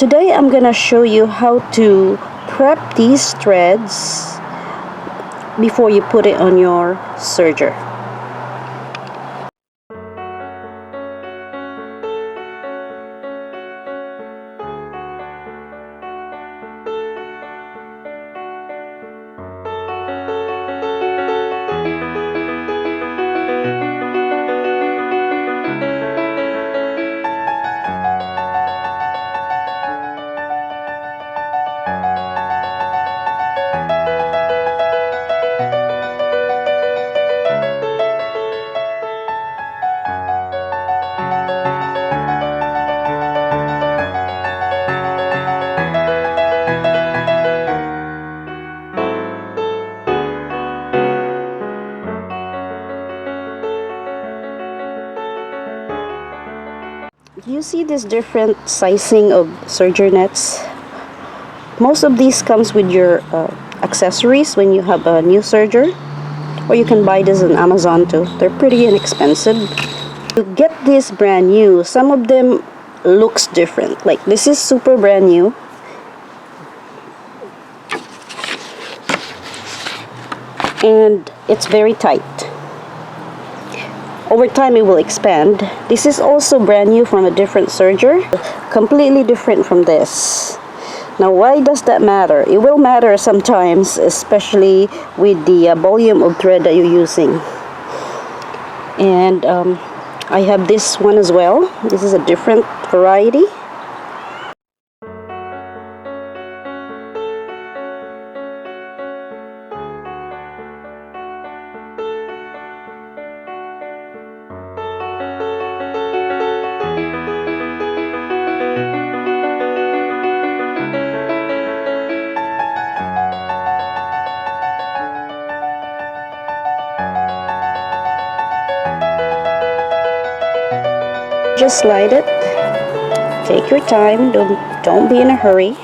Today I'm gonna show you how to prep these threads before you put it on your serger. You see this different sizing of serger nets. Most of these comes with your accessories when you have a new serger, or you can buy this on Amazon too. They're pretty inexpensive. You get this brand new. Some of them looks different. Like this is super brand new. And it's very tight. Over time it will expand. This is also brand new from a different serger, completely different from this. Now why does that matter? It will matter sometimes, especially with the volume of thread that you're using. And I have this one as well. This is a different variety. Just slide it. Take your time. Don't be in a hurry.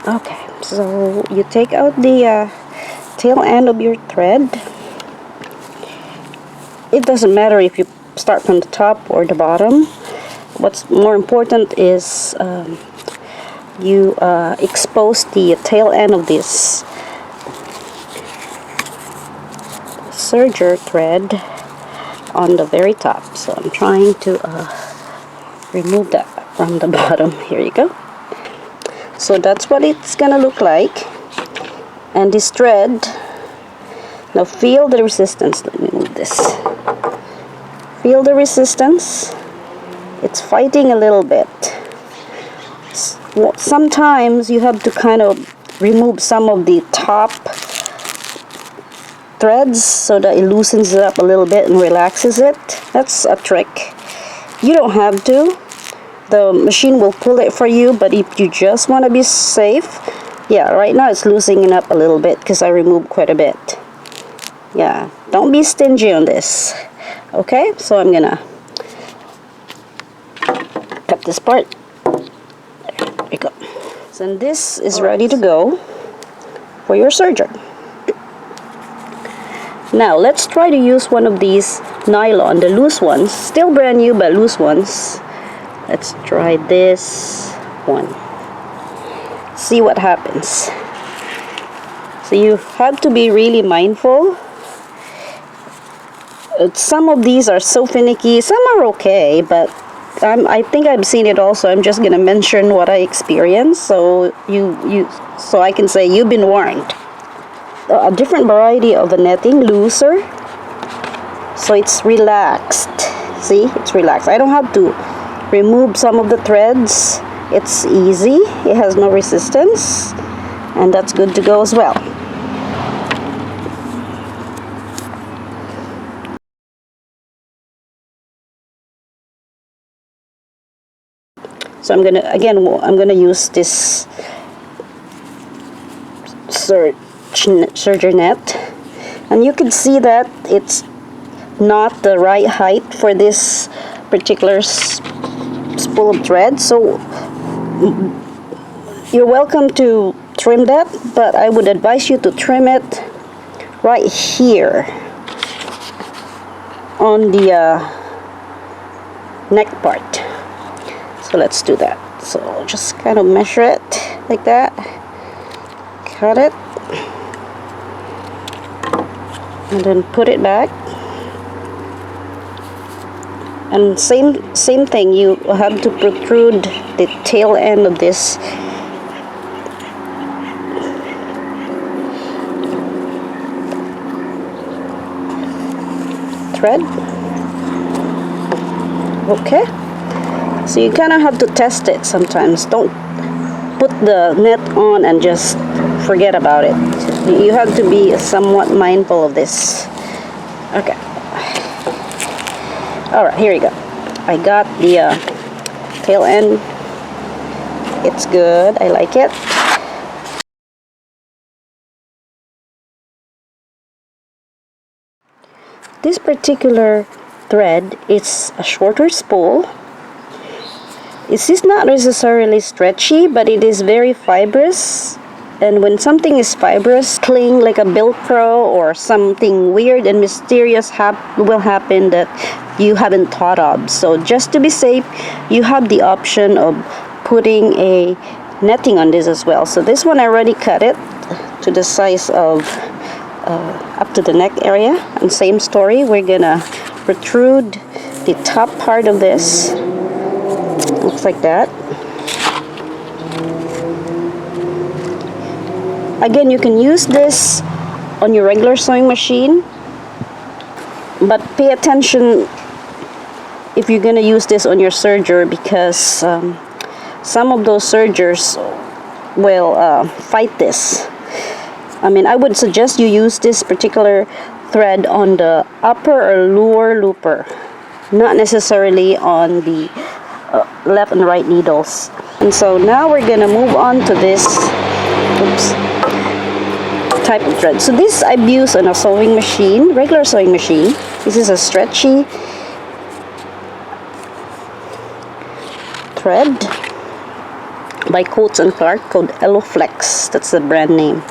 Okay, so you take out the tail end of your thread. It doesn't matter if you start from the top or the bottom. What's more important is you expose the tail end of this serger thread on the very top. So I'm trying to remove that from the bottom. Here you go. So that's what it's gonna look like. And this thread, now feel the resistance. Let me move this. Feel the resistance. It's fighting a little bit. Sometimes you have to kind of remove some of the top threads so that it loosens it up a little bit and relaxes it. That's a trick. You don't have to. The machine will pull it for you, but if you just want to be safe, yeah, right now it's loosening up a little bit because I removed quite a bit. Yeah, don't be stingy on this. Okay, so I'm gonna cut this part. There we go. So this is ready to go for your serger. Now let's try to use one of these nylon, the loose ones. Still brand new but loose ones. Let's try this one. See what happens. So you have to be really mindful. Some of these are so finicky. Some are okay, but I think I've seen it also. I'm just gonna mention what I experienced, so so I can say you've been warned. A different variety of the netting, looser, so it's relaxed. See, it's relaxed. I don't have to remove some of the threads. It's easy. It has no resistance, and that's good to go as well. So I'm gonna use this serger net, and you can see that it's not the right height for this particular spool of thread, so you're welcome to trim that, but I would advise you to trim it right here on the neck part. So let's do that. So just kind of measure it like that, cut it, and then put it back. And same thing, you have to protrude the tail end of this thread. Okay, so you kind of have to test it sometimes. Don't put the net on and just forget about it. You have to be somewhat mindful of this. Okay. Alright, here you go. I got the tail end. It's good. I like it. This particular thread is a shorter spool. It is not necessarily stretchy, but it is very fibrous. And when something is fibrous, cling like a Velcro or something weird and mysterious will happen that you haven't thought of. So just to be safe, you have the option of putting a netting on this as well. So this one I already cut it to the size of up to the neck area. And same story, we're gonna protrude the top part of this. Looks like that. Again, you can use this on your regular sewing machine, but pay attention if you're going to use this on your serger, because some of those sergers will fight this. I mean, I would suggest you use this particular thread on the upper or lower looper, not necessarily on the left and right needles. And so now we're going to move on to this type of thread. So this I've used on a sewing machine, regular sewing machine. This is a Stretchy thread by Coats and Clark called Eloflex. That's the brand name.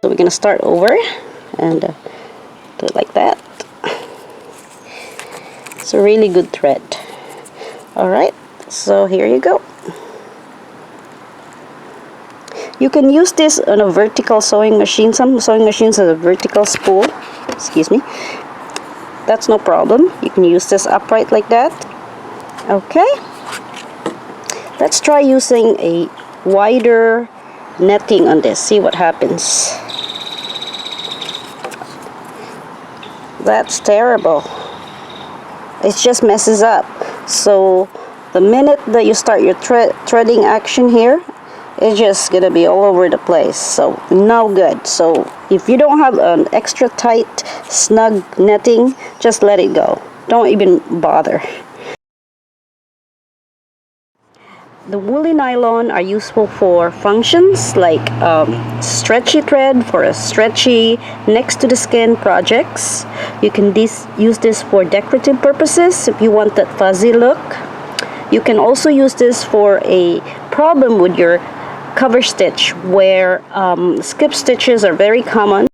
So we're going to start over and do it like that. It's a really good thread. Alright, so here you go. You can use this on a vertical sewing machine. Some sewing machines have a vertical spool. Excuse me. That's no problem. You can use this upright like that. Okay. Let's try using a wider netting on this. See what happens. That's terrible. It just messes up. So the minute that you start your threading action here, it's just gonna be all over the place. So no good. So if you don't have an extra tight, snug netting, just let it go. Don't even bother. The woolly nylon are useful for functions like stretchy thread for a stretchy next to the skin projects. You can use this for decorative purposes if you want that fuzzy look. You can also use this for a problem with your cover stitch where skip stitches are very common.